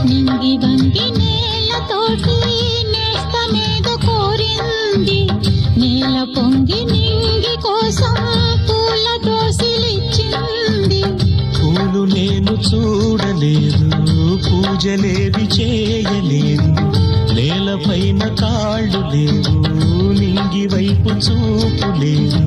నింగి వంగి నేలతోటి నేస్తమేదో కోరింది, నేల పొంగి నింగి కోసం పూల దోసిలిచ్చింది. పూలు నేను చూడలేదు, పూజలేవి చేయలేదు, నేలపైన కాళ్ళు లేవు, నింగి వైపు చూపు లేదు.